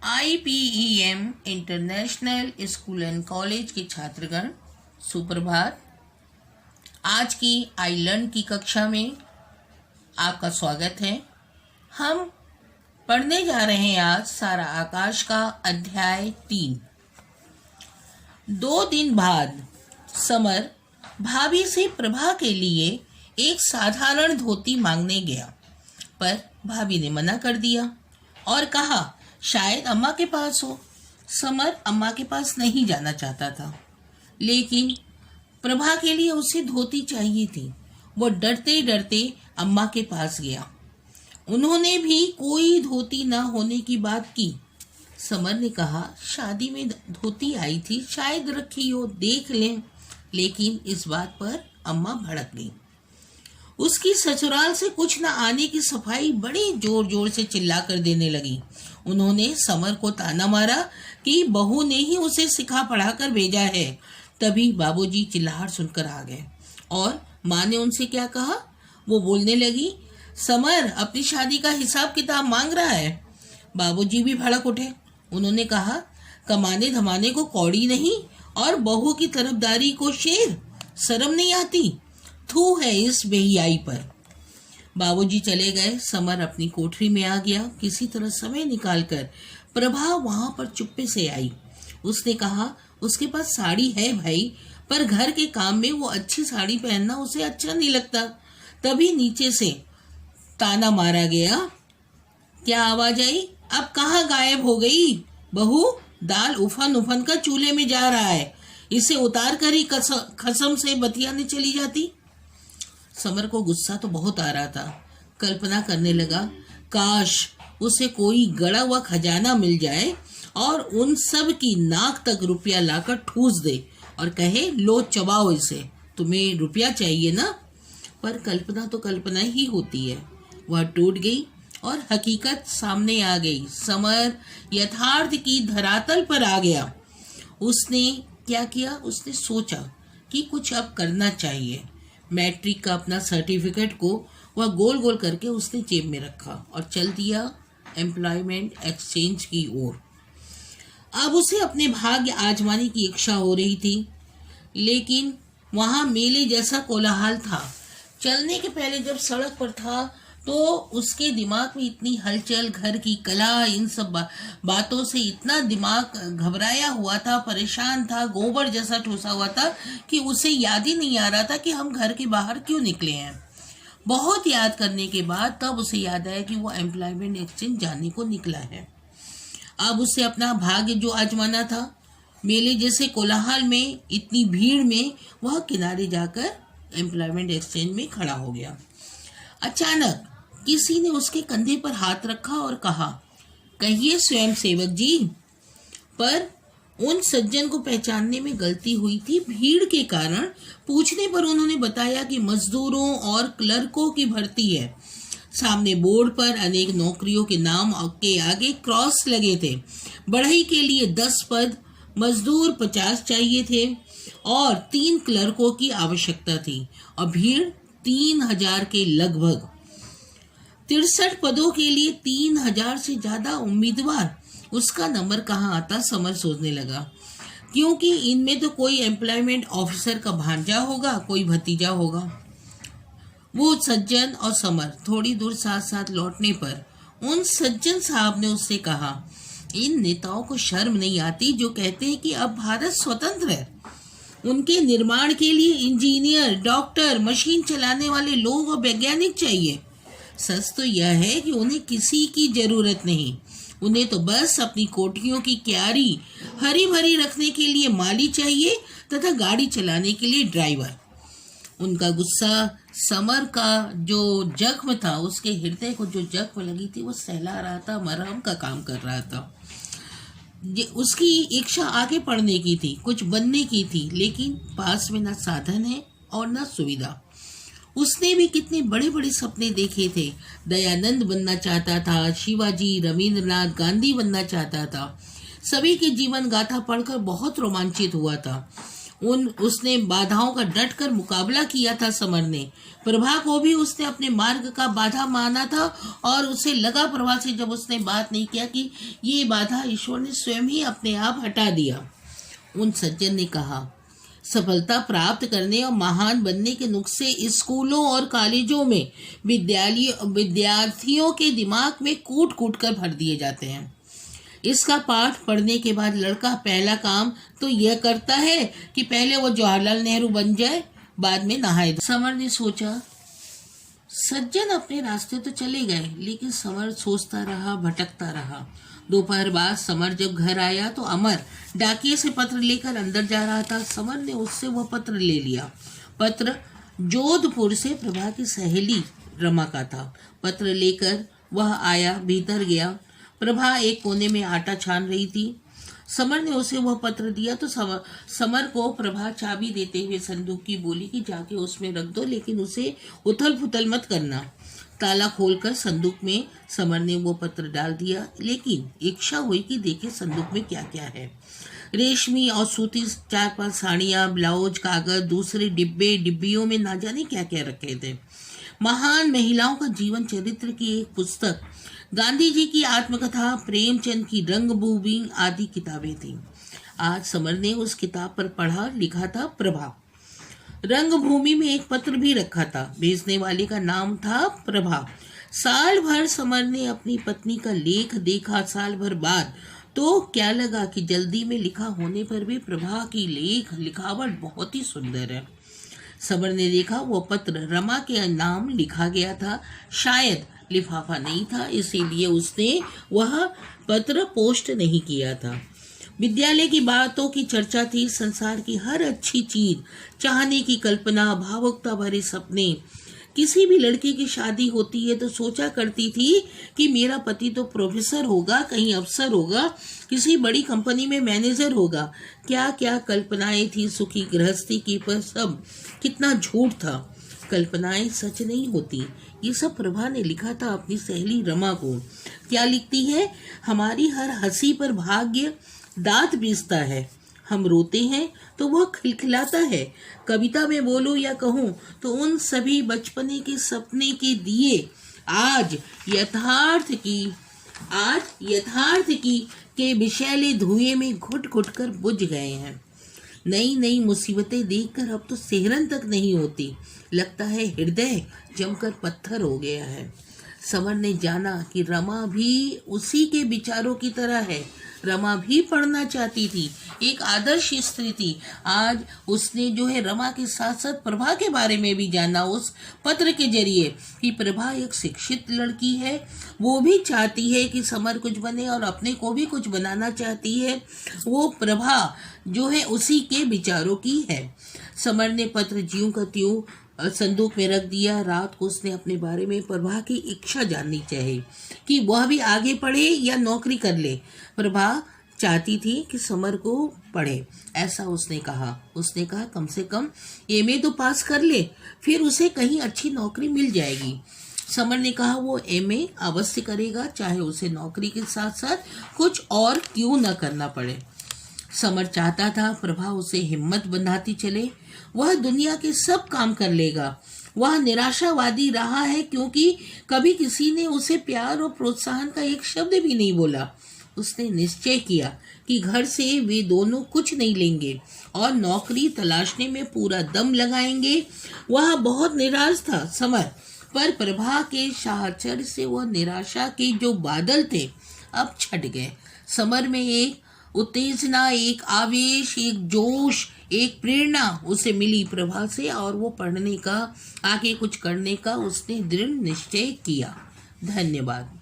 IPEM international school and college के छात्रगण, सुप्रभात। आज की आई लर्न की कक्षा में आपका स्वागत है। हम पढ़ने जा रहे हैं आज सारा आकाश का अध्याय 3। 2 दिन बाद समर भाभी से प्रभा के लिए एक साधारण धोती मांगने गया, पर भाभी ने मना कर दिया और कहा शायद अम्मा के पास हो। समर अम्मा के पास नहीं जाना चाहता था, लेकिन प्रभा के लिए उसे धोती चाहिए थी। वो डरते डरते अम्मा के पास गया। उन्होंने भी कोई धोती न होने की बात की। समर ने कहा शादी में धोती आई थी, शायद रखी हो, देख लें। लेकिन इस बात पर अम्मा भड़क गई। उसकी ससुराल से कुछ न आने की सफाई बड़ी जोर जोर से चिल्लाकर देने लगी। उन्होंने समर को ताना मारा कि बहू ने ही उसे सिखा पढ़ाकर भेजा है। तभी बाबूजी चिल्लाहट सुनकर आ गए और माँ ने उनसे क्या कहा, वो बोलने लगी, समर अपनी शादी का हिसाब किताब मांग रहा है। बाबूजी भी भड़क उठे। उन्होंने कहा कमाने धमाने को कौड़ी नहीं और बहू की तरफदारी को शेर, शर्म नहीं आती? थू है इस बेहियाई पर। बाबूजी चले गए। समर अपनी कोठरी में आ गया। किसी तरह समय निकालकर प्रभा वहां पर चुप्पे से आई। उसने कहा उसके पास साड़ी है भाई, पर घर के काम में वो अच्छी साड़ी पहनना उसे अच्छा नहीं लगता। तभी नीचे से ताना मारा गया। क्या आवाज आई? अब कहाँ गायब हो गई? बहू, दाल उफन उफन का चूल्हे में जा रहा है, इसे उतार कर ही खसम से बतियाने चली जाती। समर को गुस्सा तो बहुत आ रहा था। कल्पना करने लगा काश उसे कोई गड़ा हुआ खजाना मिल जाए और उन सब की नाक तक रुपया लाकर ठूस दे और कहे लो चबाओ इसे, तुम्हें रुपया चाहिए ना। पर कल्पना तो कल्पना ही होती है। वह टूट गई और हकीकत सामने आ गई। समर यथार्थ की धरातल पर आ गया। उसने क्या किया? उसने सोचा कि कुछ अब करना चाहिए। मैट्रिक का अपना सर्टिफिकेट को वह गोल गोल करके उसने जेब में रखा और चल दिया एम्प्लॉयमेंट एक्सचेंज की ओर। अब उसे अपने भाग्य आजमाने की इच्छा हो रही थी, लेकिन वहां मेले जैसा कोलाहल था। चलने के पहले जब सड़क पर था तो उसके दिमाग में इतनी हलचल, घर की कला, इन सब बातों से इतना दिमाग घबराया हुआ था, परेशान था, गोबर जैसा ठोसा हुआ था कि उसे याद ही नहीं आ रहा था कि हम घर के बाहर क्यों निकले हैं। बहुत याद करने के बाद तब उसे याद आया कि वो एम्प्लॉयमेंट एक्सचेंज जाने को निकला है। अब उसे अपना भाग्य जो आजमाना था, मेले जैसे कोलाहल में, इतनी भीड़ में वह किनारे जाकर एम्प्लॉयमेंट एक्सचेंज में खड़ा हो गया। अचानक किसी ने उसके कंधे पर हाथ रखा और कहा, कहिए स्वयं सेवक जी। पर उन सज्जन को पहचानने में गलती हुई थी। भीड़ के कारण पूछने पर उन्होंने बताया कि मजदूरों और क्लर्कों की भर्ती है। सामने बोर्ड पर अनेक नौकरियों के नाम के आगे क्रॉस लगे थे। बढ़ई के लिए 10 पद, मजदूर 50 चाहिए थे और 3 क्लर्कों की आवश्यकता थी और भीड़ 3000 के लगभग। 63 पदों के लिए 3000 से ज्यादा उम्मीदवार। उसका नंबर कहाँ आता? समर सोचने लगा, क्योंकि इनमें तो कोई एम्प्लॉयमेंट ऑफिसर का भांजा होगा, कोई भतीजा होगा। वो सज्जन और समर थोड़ी दूर साथ साथ लौटने पर उन सज्जन साहब ने उससे कहा, इन नेताओं को शर्म नहीं आती जो कहते हैं कि अब भारत स्वतंत्र है। उनके निर्माण के लिए इंजीनियर, डॉक्टर, मशीन चलाने वाले लोग और वैज्ञानिक चाहिए। सच तो यह है कि उन्हें किसी की जरूरत नहीं। उन्हें तो बस अपनी कोठियों की क्यारी हरी भरी रखने के लिए माली चाहिए तथा गाड़ी चलाने के लिए ड्राइवर। उनका गुस्सा समर का जो जख्म था, उसके हृदय को जो जख्म लगी थी, वो सहला रहा था, मरहम का काम कर रहा था। उसकी इच्छा आगे पढ़ने की थी, कुछ बनने की थी, लेकिन पास में न साधन है और न सुविधा। उसने भी कितने बड़े बड़े सपने देखे थे। दयानंद बनना चाहता था, शिवाजी, रविंद्रनाथ, गांधी बनना चाहता था। सभी की जीवन गाथा पढ़कर बहुत रोमांचित हुआ था। उसने बाधाओं का डट कर मुकाबला किया था। समर ने प्रभा को भी उसने अपने मार्ग का बाधा माना था और उसे लगा प्रभा से जब उसने बात नहीं किया कि ये बाधा ईश्वर ने स्वयं ही अपने आप हटा दिया। उन सज्जन ने कहा, सफलता प्राप्त करने और महान बनने के नुस्खे स्कूलों और कॉलेजों में विद्यार्थियों के दिमाग में कूट कूट कर भर दिए जाते हैं। इसका पाठ पढ़ने के बाद लड़का पहला काम तो यह करता है कि पहले वो जवाहरलाल नेहरू बन जाए, बाद में नहाए। समर ने सोचा। सज्जन अपने रास्ते तो चले गए, लेकिन समर सोचता रहा, भटकता रहा। दोपहर बाद समर जब घर आया तो अमर डाकिये से पत्र लेकर अंदर जा रहा था। समर ने उससे वह पत्र ले लिया। पत्र जोधपुर से प्रभा की सहेली रमा का था। पत्र लेकर वह आया, भीतर गया। प्रभा एक कोने में आटा छान रही थी। समर ने उसे वह पत्र दिया तो समर को प्रभा चाबी देते हुए संदूक की बोली कि जाके उसमें रख दो, लेकिन उसे उथल पुथल मत करना। ताला खोलकर संदूक में समर ने वो पत्र डाल दिया, लेकिन इच्छा हुई कि देखे संदूक में क्या क्या है। रेशमी और सूती 4-5 साड़ियाँ, ब्लाउज, कागज, दूसरे डिब्बियों में ना जाने क्या क्या रखे थे। महान महिलाओं का जीवन चरित्र की एक पुस्तक, गांधी जी की आत्मकथा, प्रेमचंद की रंगभूमि आदि किताबें थीं। आज समर ने उस किताब पर पढ़ा, लिखा था प्रभा। रंगभूमि में एक पत्र भी रखा था, भेजने वाले का नाम था प्रभा। साल भर समर ने अपनी पत्नी का लेख देखा। साल भर बाद तो क्या लगा कि जल्दी में लिखा होने पर भी प्रभा की लिखावट बहुत ही सुंदर है। समर ने देखा वो पत्र रमा के नाम लिखा गया था। शायद लिफाफा नहीं था, इसीलिए उसने वह पत्र पोस्ट नहीं किया था। विद्यालय की बातों की चर्चा थी। संसार की हर अच्छी चीज, चाहने की कल्पना, भावुकता भरे सपने। किसी भी लड़के की शादी होती है तो सोचा करती थी कि मेरा पति तो प्रोफेसर होगा, कहीं अफसर होगा, किसी बड़ी कंपनी में मैनेजर होगा। क्या क्या कल्पनाएं थी सुखी गृहस्थी की, पर सब कितना झूठ था। कल्पनाएं सच नहीं होती। ये सब प्रभा ने लिखा था अपनी सहेली रमा को। क्या लिखती है? हमारी हर हंसी पर भाग्य दांत पीसता है। हम रोते हैं तो वह खिलखिलाता है। कविता में बोलूं या कहूं तो उन सभी बचपने के सपने के दिए आज यथार्थ की के विषैले धुएं में घुट घुट कर बुझ गए हैं। नई नई मुसीबतें देखकर अब तो सिहरन तक नहीं होती। लगता है हृदय जमकर पत्थर हो गया है। समर ने जाना कि रमा भी उसी के विचारों की तरह है। रमा भी पढ़ना चाहती थी, एक आदर्श स्त्री थी। आज उसने जो है रमा के साथ साथ प्रभा के बारे में भी जाना उस पत्र के जरिए कि प्रभा एक शिक्षित लड़की है। वो भी चाहती है कि समर कुछ बने और अपने को भी कुछ बनाना चाहती है। वो प्रभा जो है उसी के विचारों की है। समर ने पत्र ज्यों का त्यों संदूक में रख दिया। रात को उसने अपने बारे में प्रभा की इच्छा जाननी चाहिए कि वह भी आगे पढ़े या नौकरी कर ले। प्रभा चाहती थी कि समर को पढ़े, ऐसा उसने कहा कम से कम एमए तो पास कर ले, फिर उसे कहीं अच्छी नौकरी मिल जाएगी। समर ने कहा वो एमए अवश्य करेगा, चाहे उसे नौकरी के साथ साथ कुछ और क्यों न करना पड़े। समर चाहता था प्रभा उसे हिम्मत बंधाती चले। वह दुनिया के सब काम कर लेगा। वह निराशावादी रहा है क्योंकि कभी किसी ने उसे प्यार और प्रोत्साहन का एक शब्द भी नहीं बोला। उसने निश्चय किया कि घर से वे दोनों कुछ नहीं लेंगे और नौकरी तलाशने में पूरा दम लगाएंगे। वह बहुत निराश था समर, पर प्रभा के साहचर्य से वह निराशा के जो बादल थे अब छट गए। समर में एक उत्तेजना, एक आवेश, एक जोश, एक प्रेरणा उसे मिली प्रभा से और वो पढ़ने का, आगे कुछ करने का उसने दृढ़ निश्चय किया। धन्यवाद।